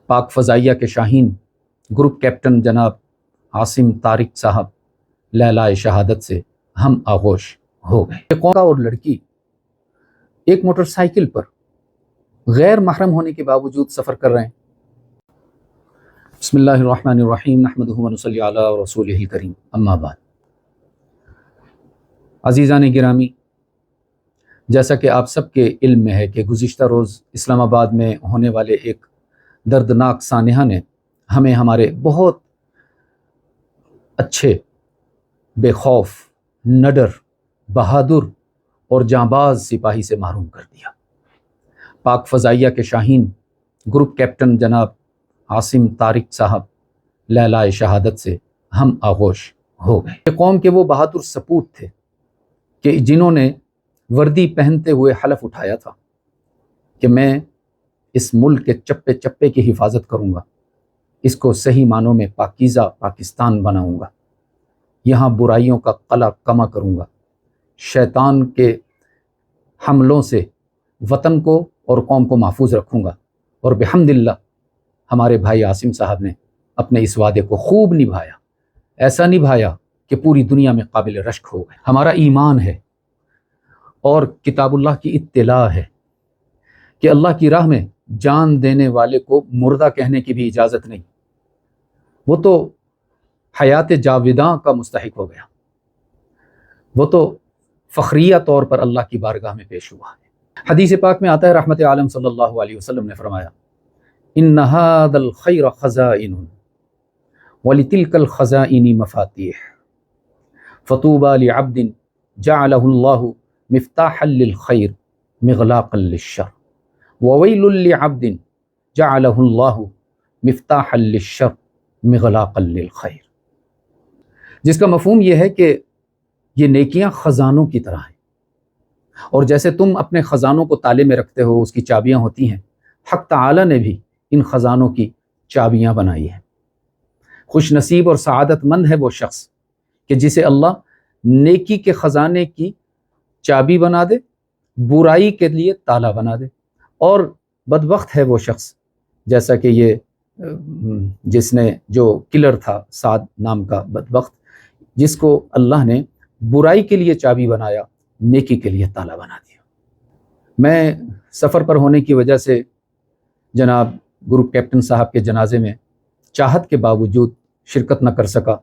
پاک فضائیہ کے شاہین گروپ کیپٹن جناب عاصم طارق صاحب لہلائے شہادت سے ہم آغوش ہو گئے۔ ایک لڑکا اور لڑکی ایک موٹر سائیکل پر غیر محرم ہونے کے باوجود سفر کر رہے ہیں۔ بسم اللہ الرحمن الرحیم، نحمدہ و نصلی علی رسولہ الکریم، اما بعد۔ عزیزان گرامی، جیسا کہ آپ سب کے علم میں ہے کہ گزشتہ روز اسلام آباد میں ہونے والے ایک دردناک سانحہ نے ہمیں ہمارے بہت اچھے، بے خوف، نڈر، بہادر اور جانباز سپاہی سے محروم کر دیا۔ پاک فضائیہ کے شاہین گروپ کیپٹن جناب عاصم طارق صاحب لہلائے شہادت سے ہم آغوش ہو گئے۔ قوم کے وہ بہادر سپوت تھے کہ جنہوں نے وردی پہنتے ہوئے حلف اٹھایا تھا کہ میں اس ملک کے چپے چپے کی حفاظت کروں گا، اس کو صحیح معنوں میں پاکیزہ پاکستان بناؤں گا، یہاں برائیوں کا قلع کما کروں گا، شیطان کے حملوں سے وطن کو اور قوم کو محفوظ رکھوں گا۔ اور بحمد اللہ ہمارے بھائی عاصم صاحب نے اپنے اس وعدے کو خوب نبھایا، ایسا نبھایا کہ پوری دنیا میں قابل رشک ہو گئے۔ ہمارا ایمان ہے اور کتاب اللہ کی اطلاع ہے کہ اللہ کی راہ میں جان دینے والے کو مردہ کہنے کی بھی اجازت نہیں، وہ تو حیات جاوداں کا مستحق ہو گیا، وہ تو فخریہ طور پر اللہ کی بارگاہ میں پیش ہوا ہے۔ حدیث پاک میں آتا ہے، رحمت عالم صلی اللہ علیہ وسلم نے فرمایا، ان ھذا الخیر خزائن ولتلک الخزائن مفاتیح فطوبى لعبد جعلہ اللہ مفتاحا للخیر مغلاقا للشر وویل لعبد جعلہ اللہ مفتاحا للشر مغلاقا للخیر۔ جس کا مفہوم یہ ہے کہ یہ نیکیاں خزانوں کی طرح ہیں، اور جیسے تم اپنے خزانوں کو تالے میں رکھتے ہو، اس کی چابیاں ہوتی ہیں، حق تعالی نے بھی ان خزانوں کی چابیاں بنائی ہیں۔ خوش نصیب اور سعادت مند ہے وہ شخص کہ جسے اللہ نیکی کے خزانے کی چابی بنا دے، برائی کے لیے تالا بنا دے، اور بدبخت ہے وہ شخص جیسا کہ یہ جس نے جو کلر تھا سعد نام کا بدبخت، جس کو اللہ نے برائی کے لیے چابی بنایا، نیکی کے لیے تالا بنا دیا۔ میں سفر پر ہونے کی وجہ سے جناب گروپ کیپٹن صاحب کے جنازے میں چاہت کے باوجود شرکت نہ کر سکا،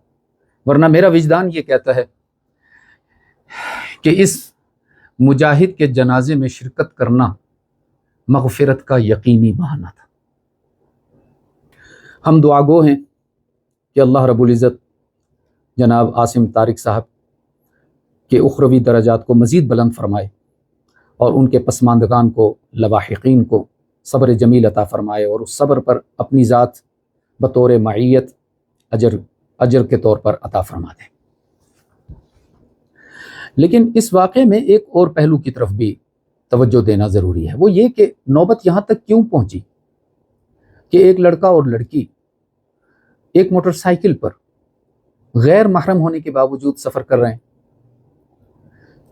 ورنہ میرا وجدان یہ کہتا ہے کہ اس مجاہد کے جنازے میں شرکت کرنا مغفرت کا یقینی بہانہ تھا۔ ہم دعا گو ہیں کہ اللہ رب العزت جناب عاصم طارق صاحب کے اخروی درجات کو مزید بلند فرمائے، اور ان کے پسماندگان کو، لواحقین کو صبر جمیل عطا فرمائے، اور اس صبر پر اپنی ذات بطور معیت اجر کے طور پر عطا فرما دے۔ لیکن اس واقعے میں ایک اور پہلو کی طرف بھی توجہ دینا ضروری ہے، وہ یہ کہ نوبت یہاں تک کیوں پہنچی کہ ایک لڑکا اور لڑکی ایک موٹر سائیکل پر غیر محرم ہونے کے باوجود سفر کر رہے ہیں؟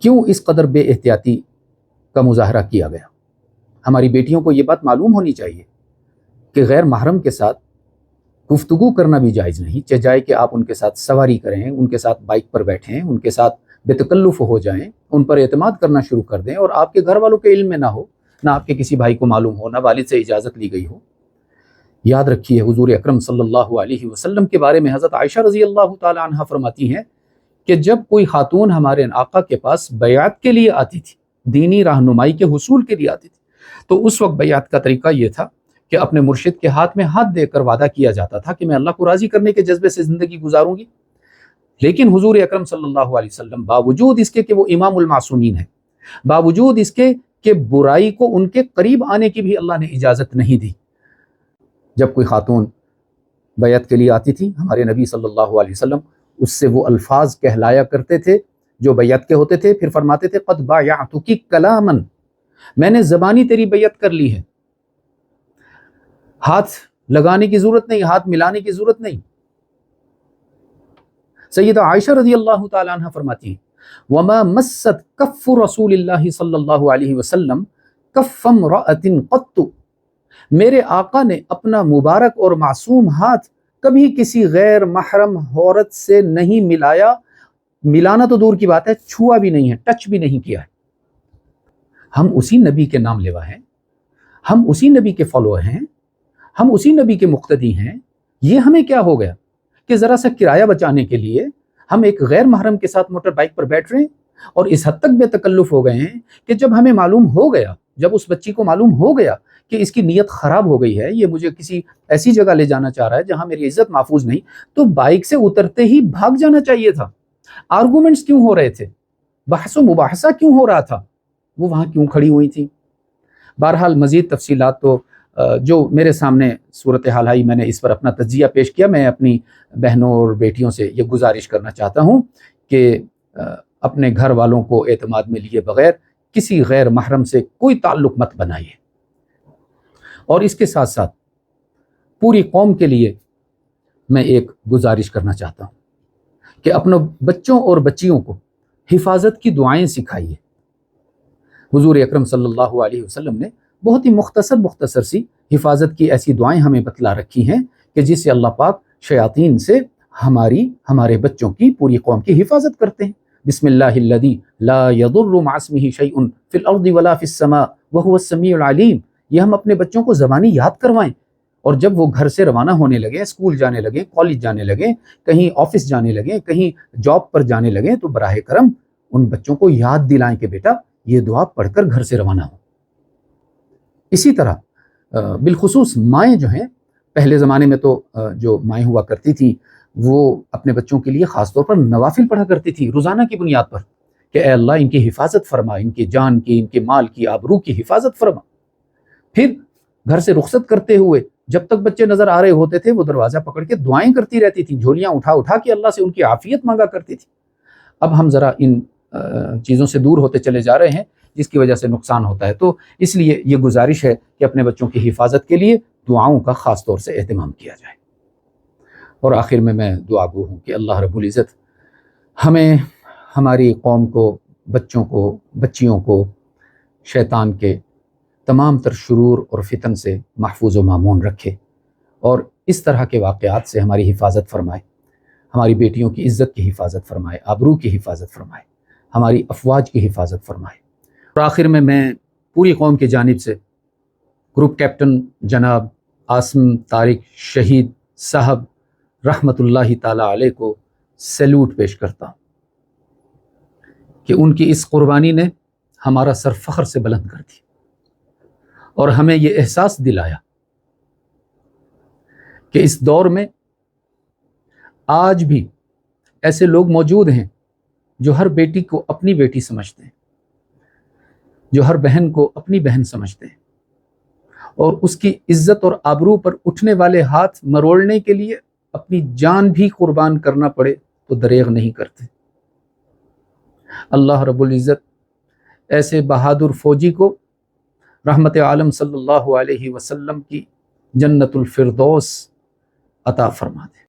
کیوں اس قدر بے احتیاطی کا مظاہرہ کیا گیا؟ ہماری بیٹیوں کو یہ بات معلوم ہونی چاہیے کہ غیر محرم کے ساتھ گفتگو کرنا بھی جائز نہیں، چاہے کہ آپ ان کے ساتھ سواری کریں، ان کے ساتھ بائک پر بیٹھیں، ان کے ساتھ بے تکلف ہو جائیں، ان پر اعتماد کرنا شروع کر دیں، اور آپ کے گھر والوں کے علم میں نہ ہو، نہ آپ کے کسی بھائی کو معلوم ہو، نہ والد سے اجازت لی گئی ہو۔ یاد رکھیے، حضور اکرم صلی اللہ علیہ وسلم کے بارے میں حضرت عائشہ رضی اللہ تعالی عنہا فرماتی ہیں کہ جب کوئی خاتون ہمارے آقا کے پاس بیعت کے لیے آتی تھی، دینی رہنمائی کے حصول کے لیے آتی تھی، تو اس وقت بیعت کا طریقہ یہ تھا کہ اپنے مرشد کے ہاتھ میں ہاتھ دے کر وعدہ کیا جاتا تھا کہ میں اللہ کو راضی کرنے کے جذبے سے زندگی گزاروں گی۔ لیکن حضور اکرم صلی اللہ علیہ وسلم باوجود اس کے کہ وہ امام المعصومین ہیں، باوجود اس کے کہ برائی کو ان کے قریب آنے کی بھی اللہ نے اجازت نہیں دی، جب کوئی خاتون بیعت کے لیے آتی تھی، ہمارے نبی صلی اللہ علیہ وسلم اس سے وہ الفاظ کہلایا کرتے تھے جو بیعت کے ہوتے تھے، پھر فرماتے تھے قد بایعتکی کلاما، میں نے زبانی تیری بیعت کر لی ہے، ہاتھ لگانے کی ضرورت نہیں، ہاتھ ملانے کی ضرورت نہیں۔ سیدہ عائشہ رضی اللہ تعالی عنہ فرماتی ہیں وما مست کف رسول اللہ صلی اللہ علیہ وسلم کف امرأۃ قط میرے آقا نے اپنا مبارک اور معصوم ہاتھ کبھی کسی غیر محرم عورت سے نہیں ملایا، ملانا تو دور کی بات ہے، چھوا بھی نہیں ہے، ٹچ بھی نہیں کیا ہے۔ ہم اسی نبی کے نام لیوا ہیں، ہم اسی نبی کے فالوور ہیں، ہم اسی نبی کے مقتدی ہیں۔ یہ ہمیں کیا ہو گیا کہ ذرا سا کرایہ بچانے کے لیے ہم ایک غیر محرم کے ساتھ موٹر بائک پر بیٹھ رہے ہیں، اور اس حد تک بے تکلف ہو گئے ہیں کہ جب ہمیں معلوم ہو گیا، جب اس بچی کو معلوم ہو گیا کہ اس کی نیت خراب ہو گئی ہے، یہ مجھے کسی ایسی جگہ لے جانا چاہ رہا ہے جہاں میری عزت محفوظ نہیں، تو بائک سے اترتے ہی بھاگ جانا چاہیے تھا۔ آرگومنٹس کیوں ہو رہے تھے؟ بحث و مباحثہ کیوں ہو رہا تھا؟ وہ وہاں کیوں کھڑی ہوئی تھی؟ بہرحال مزید تفصیلات تو جو میرے سامنے صورتحال آئی، میں نے اس پر اپنا تجزیہ پیش کیا۔ میں اپنی بہنوں اور بیٹیوں سے یہ گزارش کرنا چاہتا ہوں کہ اپنے گھر والوں کو اعتماد میں لیے بغیر کسی غیر محرم سے کوئی تعلق مت بنائیے۔ اور اس کے ساتھ ساتھ پوری قوم کے لیے میں ایک گزارش کرنا چاہتا ہوں کہ اپنے بچوں اور بچیوں کو حفاظت کی دعائیں سکھائیے۔ حضور اکرم صلی اللہ علیہ وسلم نے بہت ہی مختصر سی حفاظت کی ایسی دعائیں ہمیں بتلا رکھی ہیں کہ جس سے اللہ پاک شیاطین سے ہمارے بچوں کی، پوری قوم کی حفاظت کرتے ہیں۔ بسم اللہ الذی لا یضر مع اسمہ شیء فی الارض ولا فی السماء وہو السمیع العلیم۔ یہ ہم اپنے بچوں کو زبانی یاد کروائیں، اور جب وہ گھر سے روانہ ہونے لگے، اسکول جانے لگے، کالج جانے لگے، کہیں آفس جانے لگے، کہیں جاب پر جانے لگے، تو براہ کرم ان بچوں کو یاد دلائیں کہ بیٹا یہ دعا پڑھ کر گھر سے روانہ ہو۔ اسی طرح بالخصوص مائیں جو ہیں، پہلے زمانے میں تو جو مائیں ہوا کرتی تھیں وہ اپنے بچوں کے لیے خاص طور پر نوافل پڑھا کرتی تھی روزانہ کی بنیاد پر کہ اے اللہ ان کی حفاظت فرما، ان کی جان کی، ان کے مال کی، آبرو کی حفاظت فرما۔ پھر گھر سے رخصت کرتے ہوئے جب تک بچے نظر آ رہے ہوتے تھے وہ دروازہ پکڑ کے دعائیں کرتی رہتی تھیں، جھولیاں اٹھا کے اللہ سے ان کی عافیت مانگا کرتی تھی۔ اب ہم ذرا ان چیزوں سے دور ہوتے چلے جا رہے ہیں جس کی وجہ سے نقصان ہوتا ہے، تو اس لیے یہ گزارش ہے کہ اپنے بچوں کی حفاظت کے لیے دعاؤں کا خاص طور سے اہتمام کیا جائے۔ اور آخر میں دعا گو ہوں کہ اللہ رب العزت ہمیں، ہماری قوم کو، بچوں کو، بچیوں کو شیطان کے تمام تر شرور اور فتن سے محفوظ و مامون رکھے، اور اس طرح کے واقعات سے ہماری حفاظت فرمائے، ہماری بیٹیوں کی عزت کی حفاظت فرمائے، آبرو کی حفاظت فرمائے، ہماری افواج کی حفاظت فرمائے۔ اور آخر میں پوری قوم کی جانب سے گروپ کیپٹن جناب عاصم طارق شہید صاحب رحمۃ اللہ تعالی علیہ کو سیلوٹ پیش کرتا ہوں کہ ان کی اس قربانی نے ہمارا سر فخر سے بلند کر دیا اور ہمیں یہ احساس دلایا کہ اس دور میں آج بھی ایسے لوگ موجود ہیں جو ہر بیٹی کو اپنی بیٹی سمجھتے ہیں، جو ہر بہن کو اپنی بہن سمجھتے ہیں، اور اس کی عزت اور آبرو پر اٹھنے والے ہاتھ مروڑنے کے لیے اپنی جان بھی قربان کرنا پڑے تو دریغ نہیں کرتے۔ اللہ رب العزت ایسے بہادر فوجی کو رحمت عالم صلی اللہ علیہ وسلم کی جنت الفردوس عطا فرما دے۔